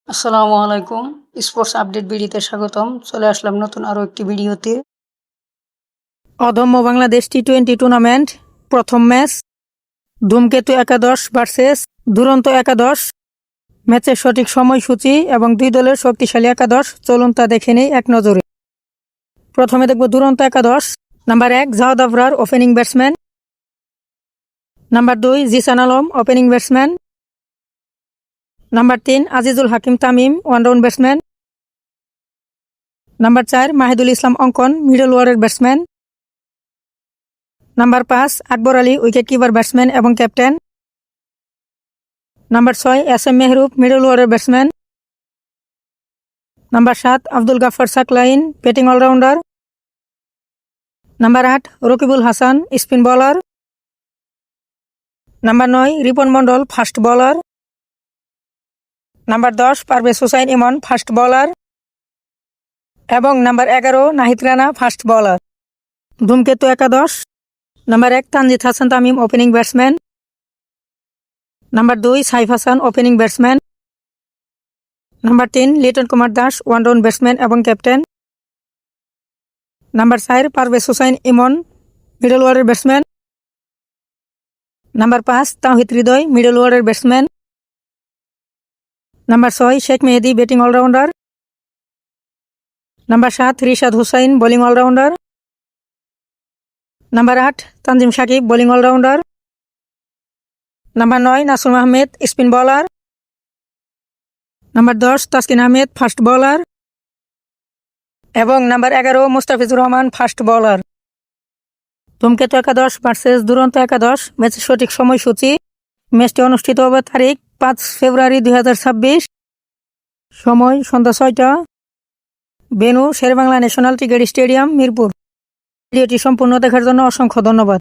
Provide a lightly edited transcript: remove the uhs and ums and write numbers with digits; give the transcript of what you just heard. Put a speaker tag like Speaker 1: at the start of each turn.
Speaker 1: আসসালামু আলাইকুম। Sports update বিডিতে স্বাগতম। চলে আসলাম নতুন আরও একটি ভিডিওতে। অদম্য বাংলাদেশ টি-20 টুর্নামেন্ট প্রথম ম্যাচ ধূমকেতু একাদশ ভার্সেস দুরন্ত একাদশ। ম্যাচের সঠিক সময়সূচি এবং দুই দলের শক্তিশালী একাদশ চলুন তা দেখে নেই এক নজরে। প্রথমে দেখব দুরন্ত একাদশ। Number 1 Jawad Abrar opening batsman. Number 2 Zisan Alam opening batsman. Number 3 Azizul Hakim Tamim one down batsman. Number 4 Mahidul Islam Ankon middle ওয়ার্ডের batsman. Number 5 Akbar Ali wicket keeper batsman এবং captain. Number 6 S M Mehrob middle ওয়ার্ডের batsman. Number 7 Abdul Gaffar Saqlain batting allrounder. Number 8 Rakibul Hasan spin bowler. Number 9 Ripon Mondal fast bowler. Number 10 Parvez Hossain Emon fast bowler এবং number 11 Nahid Rana fast bowler. Dhumketu একাদশ। Number 1 Tanzid Hasan Tamim opening batsman. Number 2 Saif Hasan opening batsman. Number 3 Liton Kumar Das one down batsman এবং captain. Number 4 Parvez Hossain Emon middle ওয়ার্ডের batsman. Number 5 Towhid Hridoy middle ওয়ার্ডের batsman. Number 6 Sheikh Mehedi batting allrounder. Number 7 Rishad Hossain bowling allrounder. Number 8 Tanzim Sakib bowling allrounder. Number 9 Nasum Ahmed spin bowler. Number 10 Taskin Ahmed fast bowler এবং number 11 Mustafizur Rahman fast bowler. Dhumketu একাদশ versus দুরন্ত একাদশ ম্যাচের সঠিক সময়সূচি। ম্যাচটি অনুষ্ঠিত হবে তারিখ 5 ফেব্রুয়ারি 2026, সময় সন্ধ্যা 6টা, venue Sher-e-Bangla national cricket stadium Mirpur. ভিডিওটি সম্পূর্ণ দেখার জন্য অসংখ্য ধন্যবাদ।